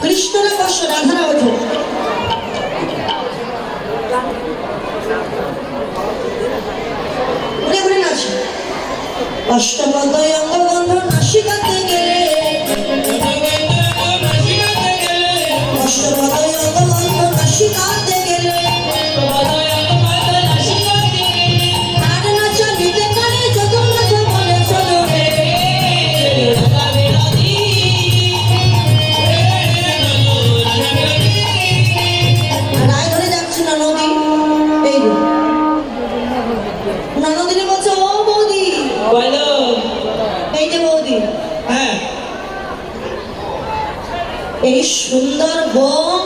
কৃষ্ণরা বর্ষ রাধারা ওঠো। ঘুরে ঘুরে নাচ। অষ্টপদয় অঙ্গবন্ধ নাসিকাতে গেলে, অষ্টপদয় অঙ্গবন্ধ নাসিকাতে গেলে, আর নাচা নিতে পারে জগন্নাথ বলে চলো রে। রায় ধরে যাচ্ছে না নদী, এই ননদিনী বলছে ও বৌদি, এই যে বৌদি, এই সুন্দর বন,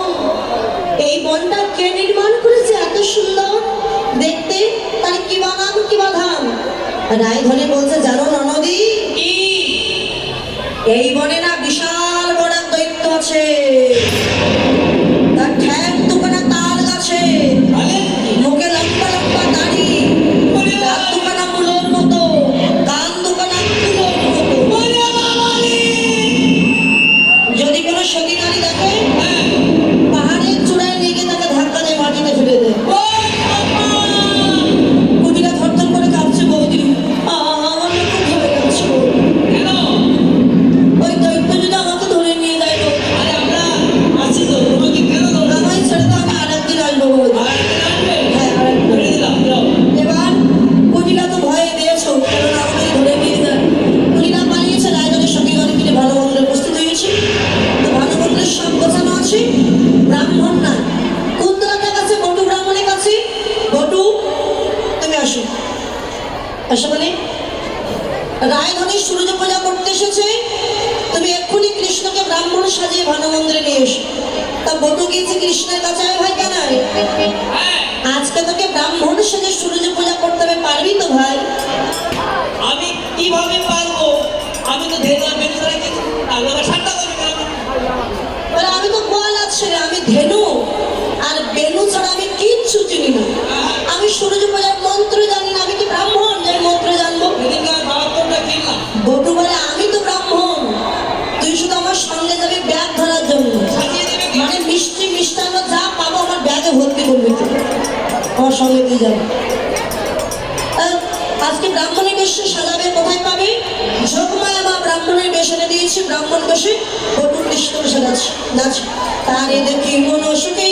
এই বনটা কে নির্মাণ করেছে এত সুন্দর দেখতে, তার কি বানাম কি বাধাম? রায় ধরে বলছে জানো ননদি, এই বনে না বিশাল বড় এক দৈত্য আছে, তার ঠ্যাং দুখানা তাল গাছে, মুখে লম্বা লম্বা দাড়ি, দাঁত দুখানা মুলোর মতো, কান দুখানা কুলোর মতো। যদি কোনো সতী নারী দেখে পাহাড়ের চূড়ায় নিয়ে গিয়ে তাকে ধাক্কা দেয়, মাটিতে ফেলে দেয়। কুটিরা থরথর করে কাঁপছে বৌদি, আমার খুব ভয় কাঁপছে। ওই দৈত্য যদি আমাকে ধরে নিয়ে যায় আমায় ছেড়ে তো আমি আরেকদিন আসবো বৌদি। হ্যাঁ আরেকদিন। এবার কুটিরা তো ভয়ে দিয়েছো, কারণ আমাকে ধরে নিয়ে যায়। কুটিরা পালিয়েছে, রায়গঞ্জের সঙ্গে ঘরে কিনে ভালো মন্দিরে উপস্থিত হয়েছে। তো ভালো মন্দিরের সব গোছানো আছে, ব্রাহ্মণ না কুন্দ্রাটার কাছে, বটু ব্রাহ্মণের কাছে। বটু তুমি আসো, আসো মানে রায়ধনী সূর্য পূজা করতে এসেছে, তুমি এক্ষুনি কৃষ্ণকে ব্রাহ্মণ সাজিয়ে ভানু মন্দিরে নিয়ে এসো। তা বটু গিয়েছে কৃষ্ণের কাছে, ভাই কেন আজকে তোকে ব্রাহ্মণ সাজে সূর্য পূজা করতে হবে, পারবি তো ভাই? আমি কিভাবে পারবো? আমি তো ধেনু আর বেনু ছাড়া কিছু আলাদা ঠান্ডা করবি না। বলে আমি তো গোয়াল আছে, আমি ধেনু আর বেনু ছাড়া আমি কিচ্ছু চিনি না, আমি সূর্য পূজার মন্ত্র জানি না, আমি কি ব্রাহ্মণ যে মন্ত্র জানবো? এদিনকার বাবাটা কিনলাম। বটু বলে আমি তো ব্রাহ্মণ, তুই শুধু আমার সঙ্গে যাবি ব্যাগ ধরার জন্য, সাজিয়ে দেবে কি? মানে মিষ্টি মিষ্টান্ন যা পাবো আমার ব্যাগে ভর্তি করবি তুই, আমার সঙ্গে তুই যাবি। আজকে ব্রাহ্মণের বেশে সাজাবে, কোথায় পাবে? যোগমায় আমার ব্রাহ্মণের বেশ এনে দিয়েছি, ব্রাহ্মণ বেশে বটু কৃষ্ণ সাজাচ্ছে নাচ। তারে দেখি মন সুখে